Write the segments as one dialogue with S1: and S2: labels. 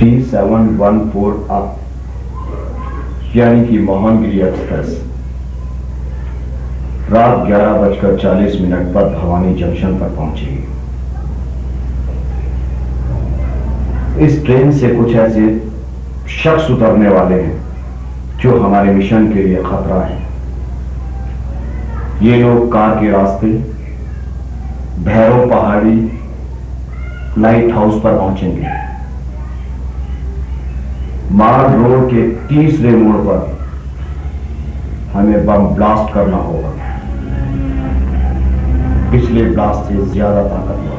S1: 3714 up, यानी कि Mohangiri express रात 11:40 पर भवानी जंक्शन पर पहुंचेगी। इस ट्रेन से कुछ ऐसे शख्स उतरने वाले हैं जो हमारे मिशन के लिए खतरा है। ये लोग कार के रास्ते, भैरव पहाड़ी, लाइट हाउस पर पहुंचेंगे। मार्ग रोड के तीसरे मोड़ पर हमें बम ब्लास्ट करना होगा, पिछले ब्लास्ट से ज्यादा ताकतवर।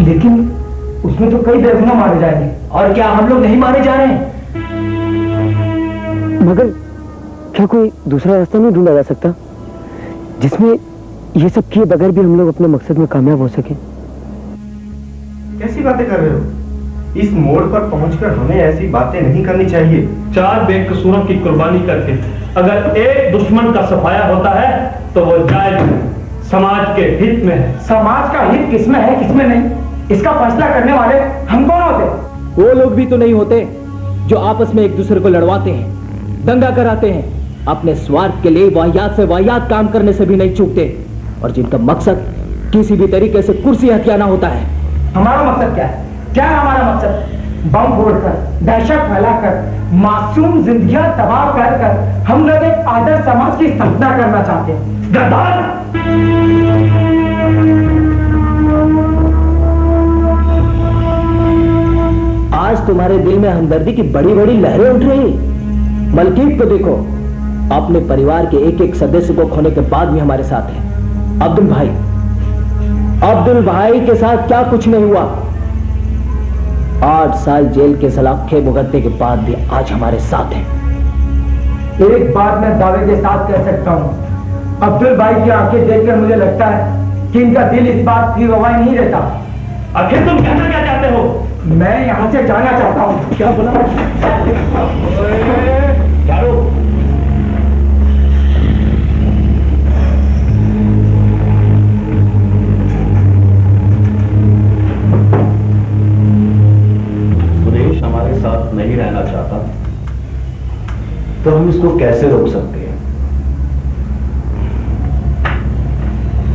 S2: लेकिन उसमें तो कई दर्जनों मारे जाएंगे। और क्या हम लोग नहीं मारे जा रहे हैं?
S3: मगर क्या कोई दूसरा रास्ता नहीं ढूंढा जा सकता जिसमें ये सब किए बगैर भी हम लोग अपने मकसद में कामयाब हो सके?
S4: कैसी बातें कर रहे हो? इस मोड़ पर पहुंचकर हमें ऐसी बातें नहीं करनी चाहिए।
S5: 4 बेकसूरों की कुर्बानी करके अगर एक दुश्मन का सफाया होता है तो वो जायज है, समाज के हित में है।
S2: समाज का हित किसमें है किसमें नहीं, इसका फैसला करने वाले हम कौन होते?
S3: वो लोग भी तो नहीं होते जो आपस में एक दूसरे को लड़वाते हैं, दंगा कराते हैं, अपने स्वार्थ के लिए वाहियात से वाहियात काम करने से भी नहीं चूकते, और जिनका मकसद किसी भी तरीके से कुर्सी हथियाना होता है।
S2: हमारा मकसद क्या है? क्या है हमारा मकसद? बम फोड़कर, दहशत फैलाकर, मासूम जिंदगियां तबाह कर हम लोग एक आदर्श समाज की स्थापना करना चाहते हैं। गद्दार!
S3: आज तुम्हारे दिल में हमदर्दी की बड़ी बड़ी लहरें उठ रही। मलकीत को देखो, अपने परिवार के एक एक सदस्य को खोने के बाद भी हमारे साथ है। अब्दुल भाई के साथ क्या कुछ नहीं हुआ। 8 साल जेल के सलाखे भुगतने के बाद भी आज हमारे साथ है।
S2: एक बात मैं दावे के साथ कह सकता हूँ, अब्दुल भाई की आंखें देखकर मुझे लगता है कि इनका दिल इस बात की गवाही नहीं रहता।
S5: आखिर तुम कहना क्या चाहते हो?
S2: मैं यहाँ से जाना चाहता हूँ। क्या बोला?
S1: सुरेश हमारे साथ नहीं रहना चाहता तो हम इसको कैसे रोक सकते हैं?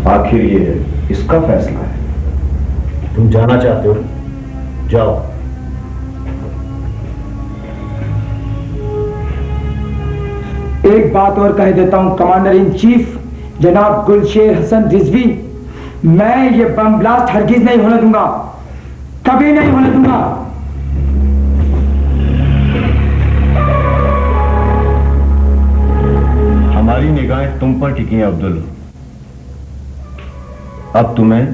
S1: आखिर ये इसका फैसला है। तुम जाना चाहते हो, जाओ।
S2: एक बात और कह देता हूं कमांडर इन चीफ जनाब गुलशेर हसन रिजवी, मैं ये बम ब्लास्ट हरगिज नहीं होने दूंगा, कभी नहीं होने दूंगा।
S1: हमारी निगाहें तुम पर टिकी हैं अब्दुल। अब तुम्हें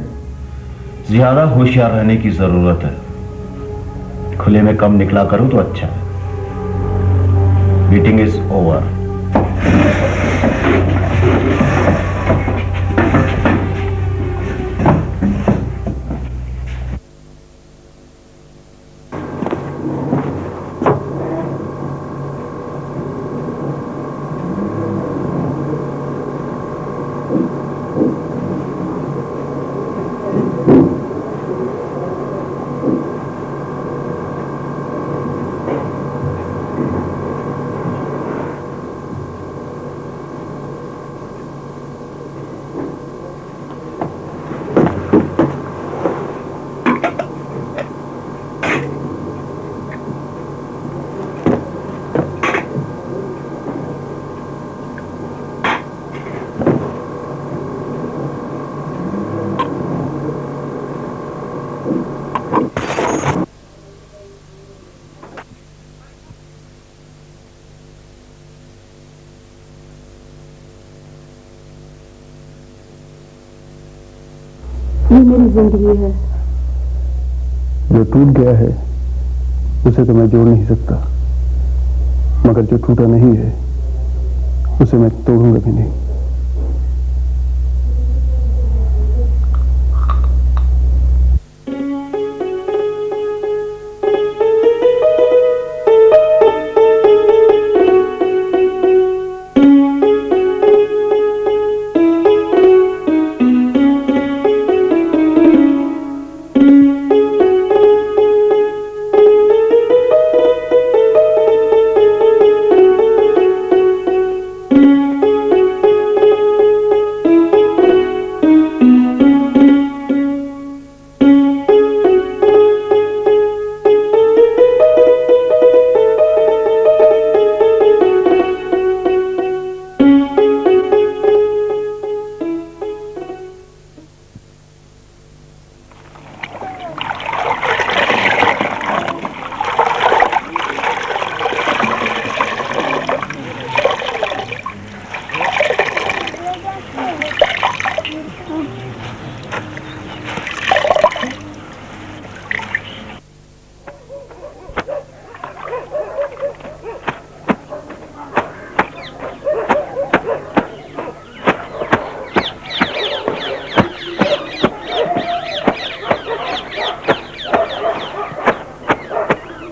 S1: ज्यादा होशियार रहने की जरूरत है। खुले में कम निकला करो तो अच्छा है। Meeting is over.
S6: ये मेरी जिंदगी है।
S7: जो टूट गया है उसे तो मैं जोड़ नहीं सकता, मगर जो टूटा नहीं है उसे मैं तोड़ूंगा भी नहीं।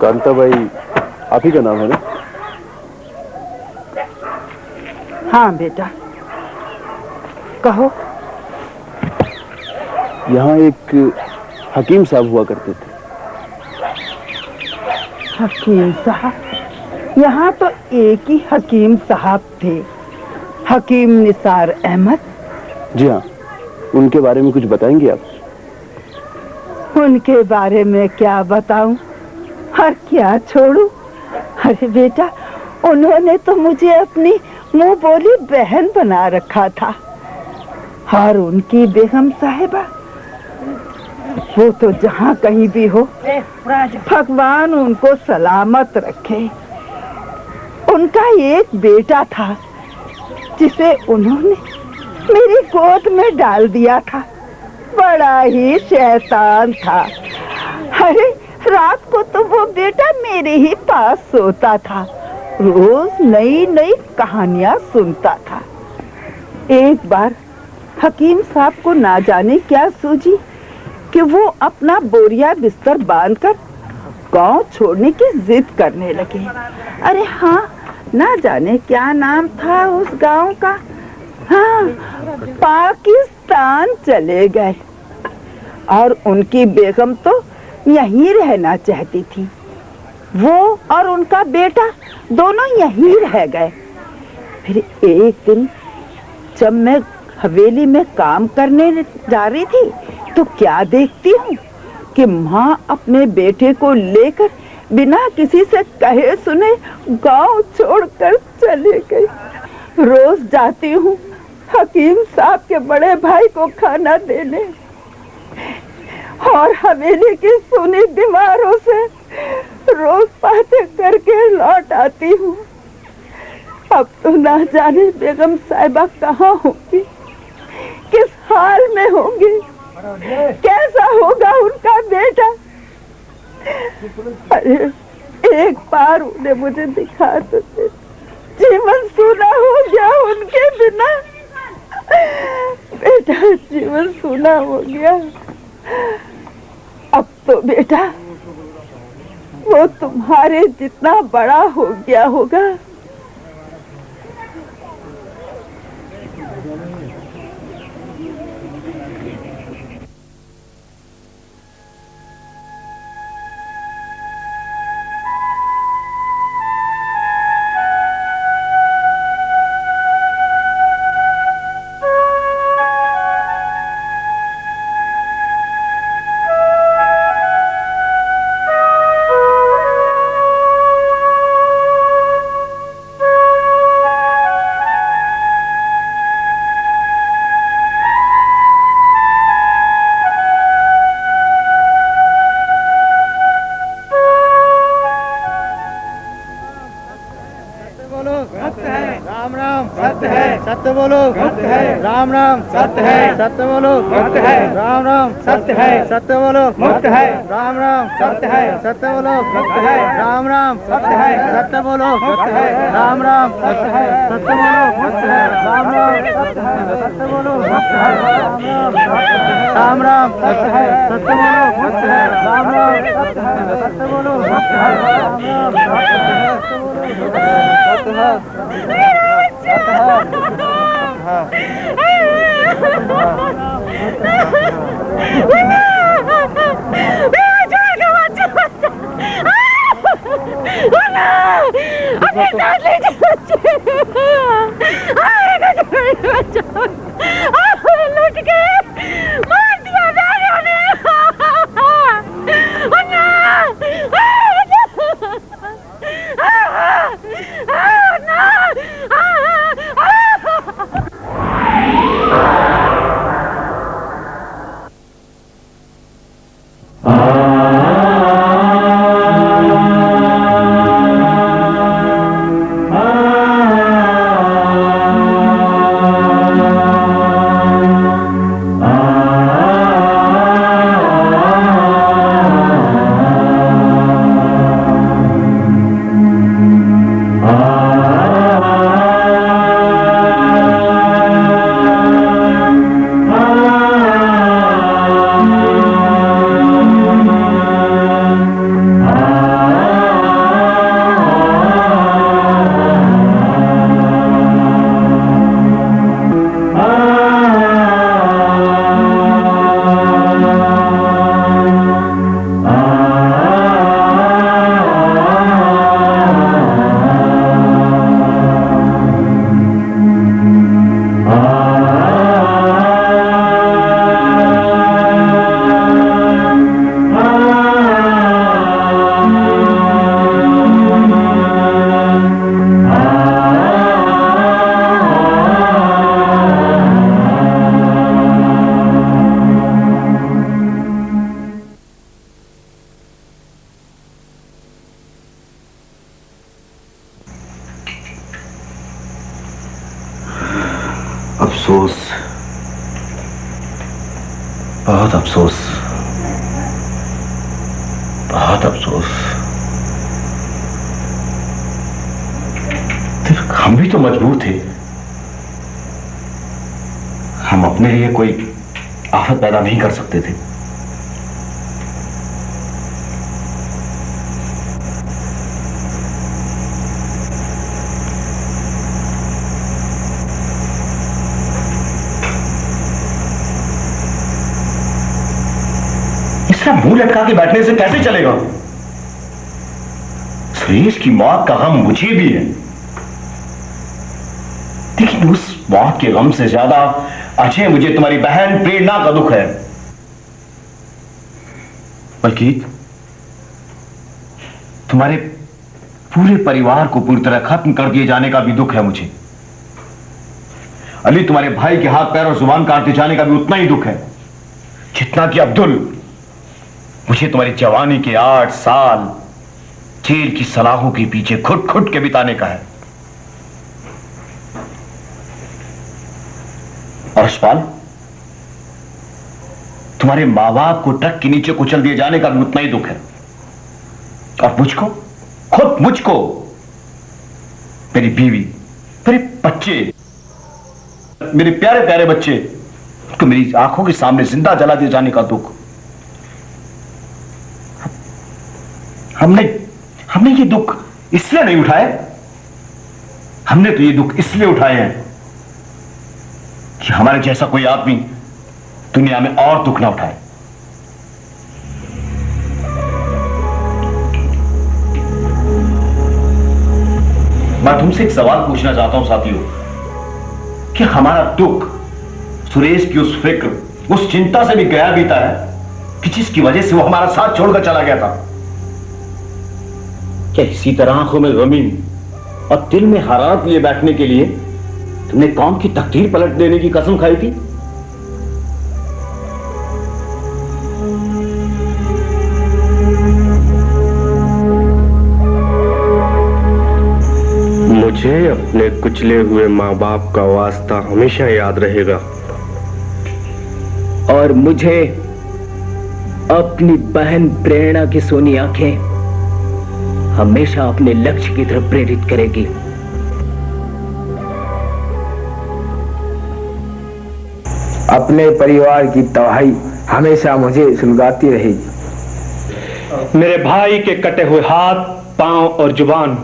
S7: कांताबाई आप ही का नाम है ना?
S6: हाँ बेटा, कहो।
S7: यहाँ एक हकीम साहब हुआ करते थे।
S6: हकीम साहब? यहाँ तो एक ही हकीम साहब थे, हकीम निसार अहमद।
S7: जी हाँ, उनके बारे में कुछ बताएंगे आप?
S6: उनके बारे में क्या बताऊं और क्या छोड़ूं? अरे बेटा, उन्होंने तो मुझे अपनी मुंह बोली बहन बना रखा था, और उनकी बेगम साहिबा, वो तो जहाँ कहीं भी हो भगवान उनको सलामत रखे। उनका एक बेटा था जिसे उन्होंने मेरी गोद में डाल दिया था। बड़ा ही शैतान था। अरे रात को तो वो बेटा मेरे ही पास सोता था, रोज नई नई कहानियां सुनता था। एक बार हकीम साहब को ना जाने क्या सूझी कि वो अपना बोरिया बिस्तर बांधकर गांव छोड़ने की जिद करने लगे। अरे हाँ, ना जाने क्या नाम था उस गांव का। हाँ, पाकिस्तान चले गए, और उनकी बेगम तो यहीं रहना चाहती थी। वो और उनका बेटा दोनों यहीं रह गए। फिर एक दिन जब मैं हवेली में काम करने जा रही थी तो क्या देखती हूँ कि माँ अपने बेटे को लेकर बिना किसी से कहे सुने गांव छोड़कर चली गई। रोज जाती हूँ हकीम साहब के बड़े भाई को खाना देने, और हवेली की सुनी दीवारों से रोज बातें करके लौट आती हूँ। अब तो ना जाने बेगम साहिबा कहाँ होगी, किस हाल में होंगी, कैसा होगा उनका बेटा। अरे एक बार उन्हें मुझे दिखा तो दे, जीवन सूना हो गया उनके बिना। बेटा जीवन सूना हो गया। अब तो बेटा वो तुम्हारे जितना बड़ा हो गया होगा।
S8: सत्य बोलो, सत्य है। राम राम सत्य है, सत्य बोलो, सत्य है। राम राम सत्य है, सत्य बोलो, मुक्त है। राम राम सत्य है, सत्य बोलो, सत्य है। राम राम सत्य है, सत्य बोलो, सत्य है। राम राम सत्य है, सत्य बोलो, सत्य है। राम राम सत्य है, सत्य बोलो, सत्य है। राम राम सत्य है, सत्य बोलो, सत्य है। राम राम सत्य है, सत्य बोलो, सत्य है। राम राम सत्य है, सत्य है।
S9: लुट गए, मार दिया दारियों ने।
S1: बहुत अफसोस, बहुत अफसोस। हम भी तो मजबूर थे, हम अपने लिए कोई आफत पैदा नहीं कर सकते थे। इसका मुंह लटका के बैठने से कैसे चलेगा? सुरेश की मौत का गम मुझे भी है, लेकिन उस मौत के गम से ज्यादा अजय मुझे तुम्हारी बहन प्रेरणा का दुख है। बल्कि तुम्हारे पूरे परिवार को पूरी तरह खत्म कर दिए जाने का भी दुख है मुझे। अली तुम्हारे भाई के हाथ पैर और जुबान काटते जाने का भी उतना ही दुख है जितना कि अब्दुल मुझे तुम्हारी जवानी के 8 साल जेल की सलाखों के पीछे खुट खुट के बिताने का है। और यशपाल, तुम्हारे मां बाप को ट्रक के नीचे कुचल दिए जाने का भी उतना ही दुख है। और मुझको, खुद मुझको, मेरी बीवी, मेरे बच्चे, मेरे प्यारे प्यारे बच्चे को मेरी आंखों के सामने जिंदा जला दिए जाने का दुख। हमने ये दुख इसलिए नहीं उठाए, हमने तो ये दुख इसलिए उठाए हैं कि हमारे जैसा कोई आदमी दुनिया में और दुख ना उठाए। मैं तुमसे एक सवाल पूछना चाहता हूं साथियों, कि हमारा दुख सुरेश की उस फिक्र, उस चिंता से भी गया बीता है कि जिसकी वजह से वो हमारा साथ छोड़कर चला गया था। क्या इसी तरह आंखों में गमी और दिल में हरारत लिए बैठने के लिए तुमने कौम की तकदीर पलट देने की कसम खाई थी?
S4: मुझे अपने कुचले हुए माँ बाप का वास्ता हमेशा याद रहेगा।
S3: और मुझे अपनी बहन प्रेरणा की सोनी आंखें हमेशा अपने लक्ष्य की तरफ प्रेरित करेगी।
S2: अपने परिवार की तबाही हमेशा मुझे सुलगाती रहेगी।
S5: मेरे भाई के कटे हुए हाथ, पांव और जुबान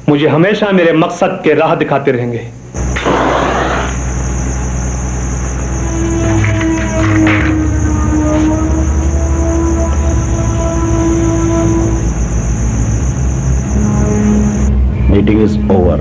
S5: मुझे हमेशा मेरे मकसद के राह दिखाते रहेंगे।
S1: Meeting is over.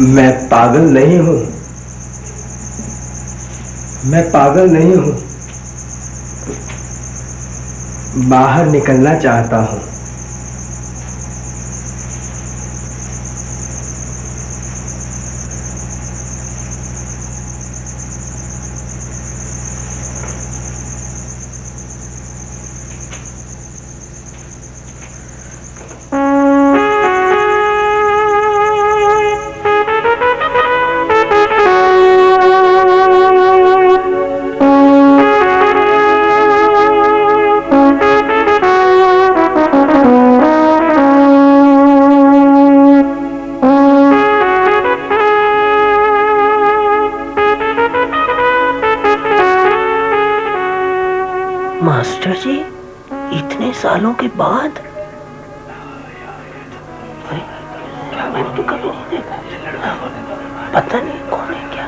S2: मैं पागल नहीं हूं, मैं पागल नहीं हूं, बाहर निकलना चाहता हूं।
S6: मास्टर जी, इतने सालों के बाद? अरे क्या, मैंने तो कभी नहीं देखा। पता नहीं कौन है क्या।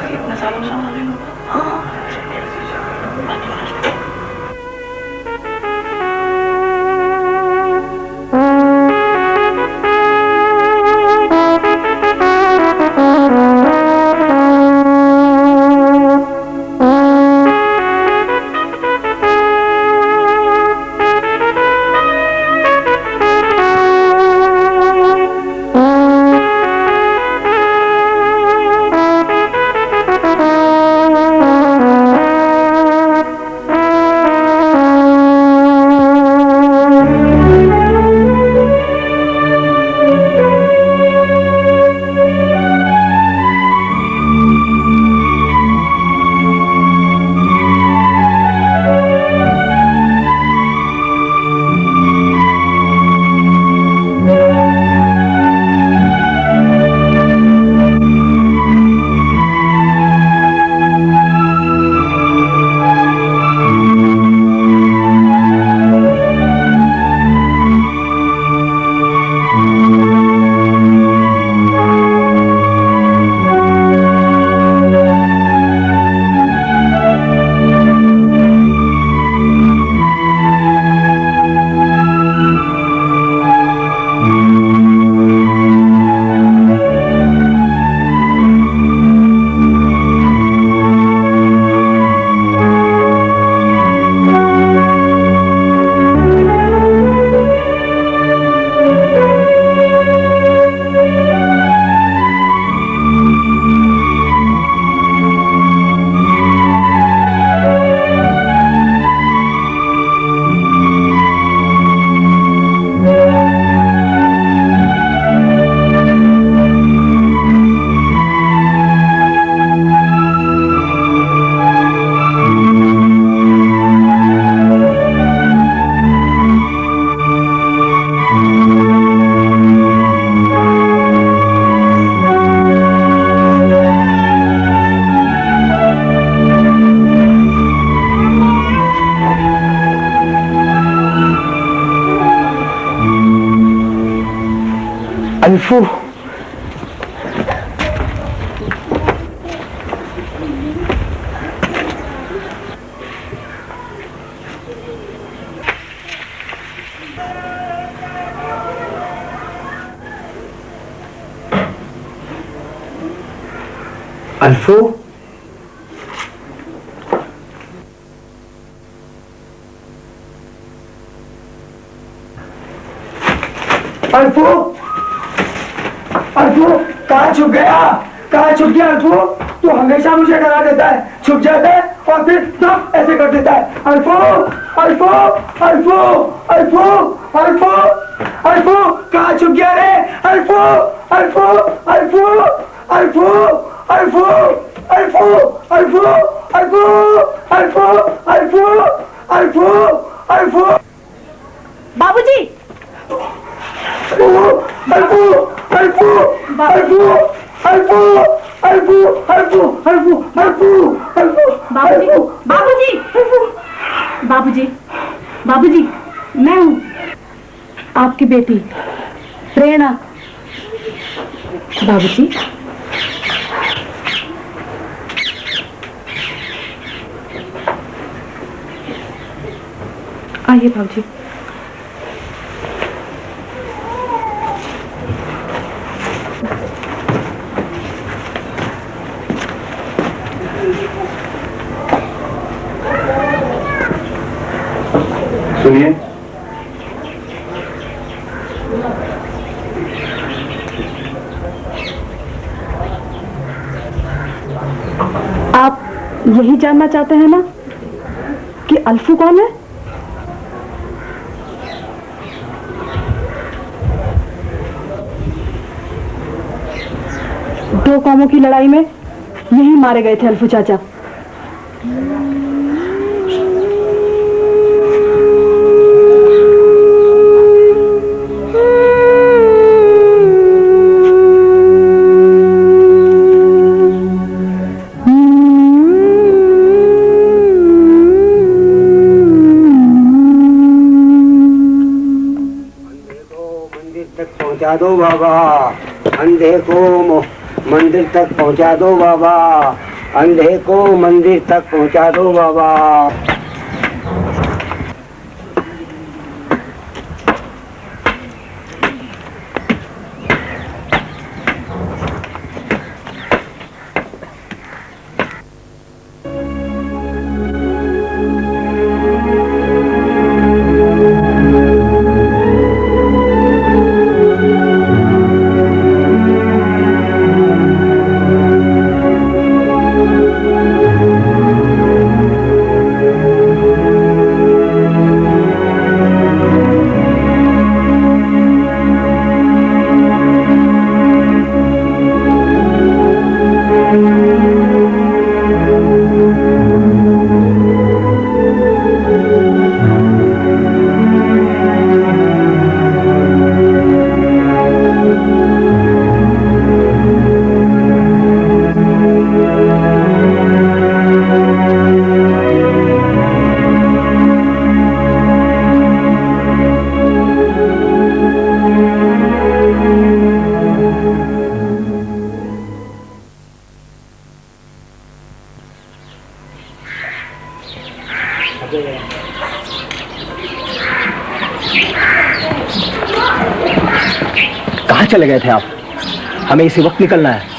S6: इतने सालों से? हाँ,
S2: अल्फू, अल्फू, अल्फू, अल्फू, कहाँ छुप गया? कहाँ छुप गया अल्फू? तू हमेशा मुझे डरा देता है, छुप जाता है और फिर सब ऐसे कर देता है। अल्फू, अल्फू, अल्फू, अल्फू, अल्फू, अल्फू, कहाँ छुप गया रे? अल्फू, अल्फू, अल्फू, अल्फू, अल्फू, अल्फू, अल्फू, अल्फू, अल्फू, अल्फू, अल्फू, अल्फू।
S9: बाबूजी,
S2: अल्फू, अल्फू, अल्फू, अल्फू, अल्फू, अल्फू, अल्फू, अल्फू, अल्फू, अल्फू,
S9: बाबूजी, बाबूजी, बाबूजी, बाबूजी, मैं हूँ आपकी बेटी प्रेरणा। बाबूजी, आइए बाबूजी।
S7: सुनिए,
S9: आप यही जानना चाहते हैं ना कि अल्फू कौन है? दो कौमों की लड़ाई में यही मारे गए थे अल्फू चाचा।
S8: पहुंचा दो बाबा, अंधे को मंदिर तक पहुंचा दो बाबा, अंधे को मंदिर तक पहुंचा दो बाबा।
S3: कहाँ चले गए थे आप? हमें इसी वक्त निकलना है।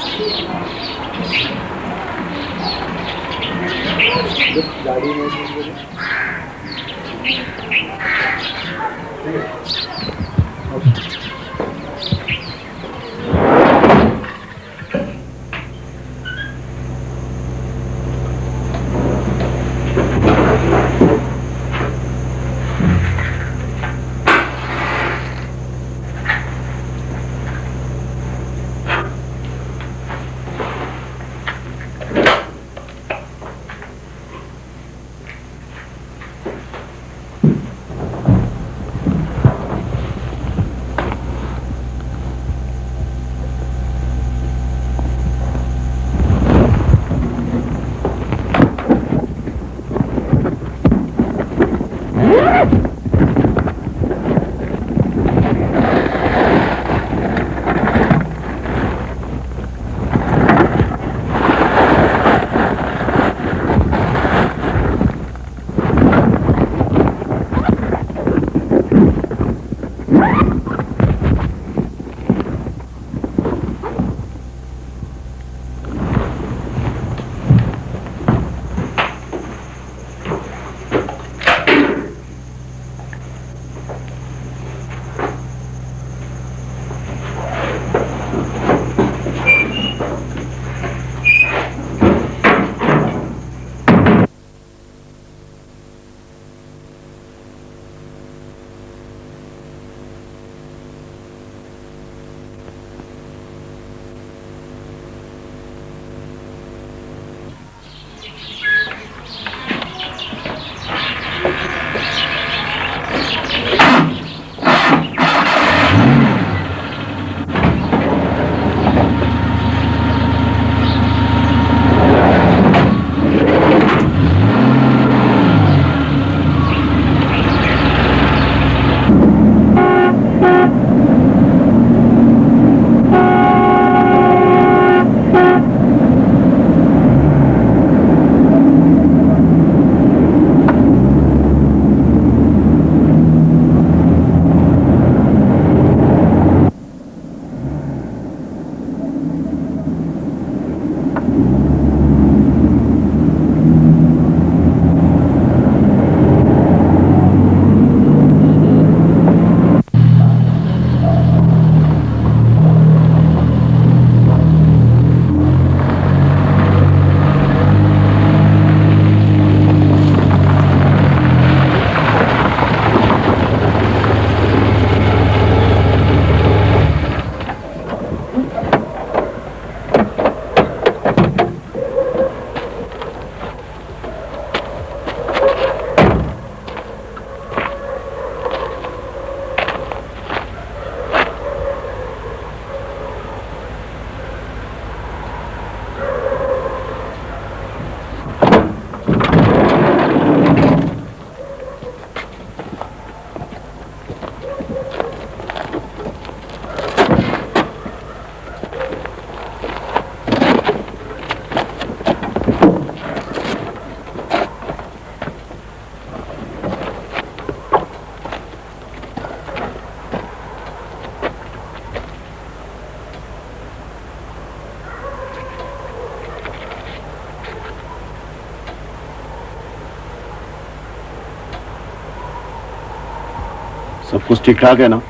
S7: सब कुछ ठीक ठाक है ना?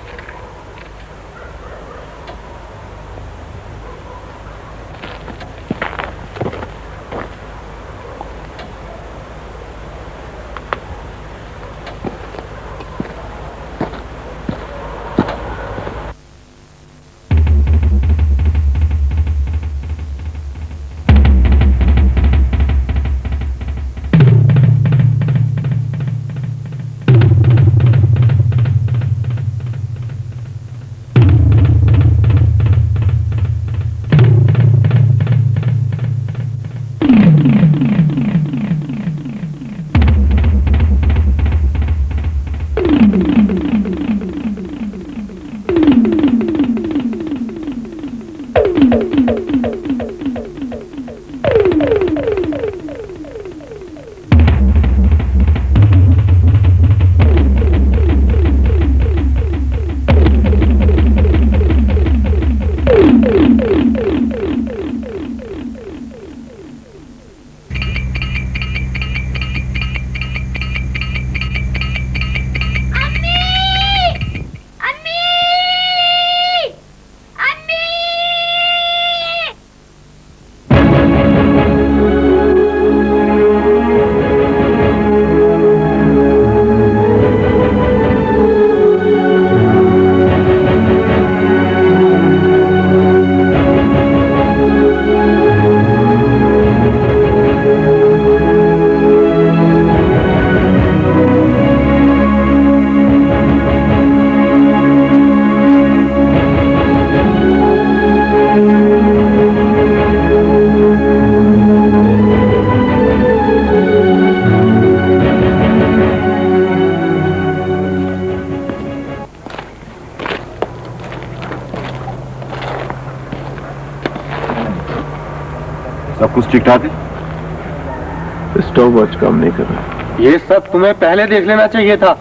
S7: सब कुछ ठीक ठाक है?
S10: स्टॉप वॉच काम नहीं कर रहा।
S7: ये सब तुम्हें पहले देख लेना चाहिए था।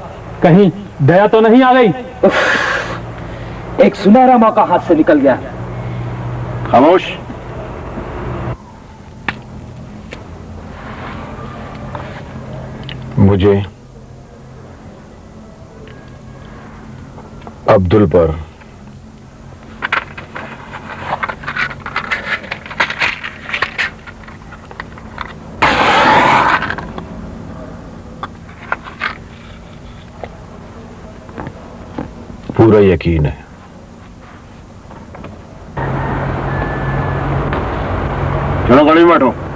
S5: कहीं दया तो नहीं आ गई?
S3: एक सुनहरा मौका हाथ से निकल गया।
S7: खामोश।
S10: मुझे अब्दुल पर पूरा यकीन है।
S7: चलो गाड़ी में बैठो।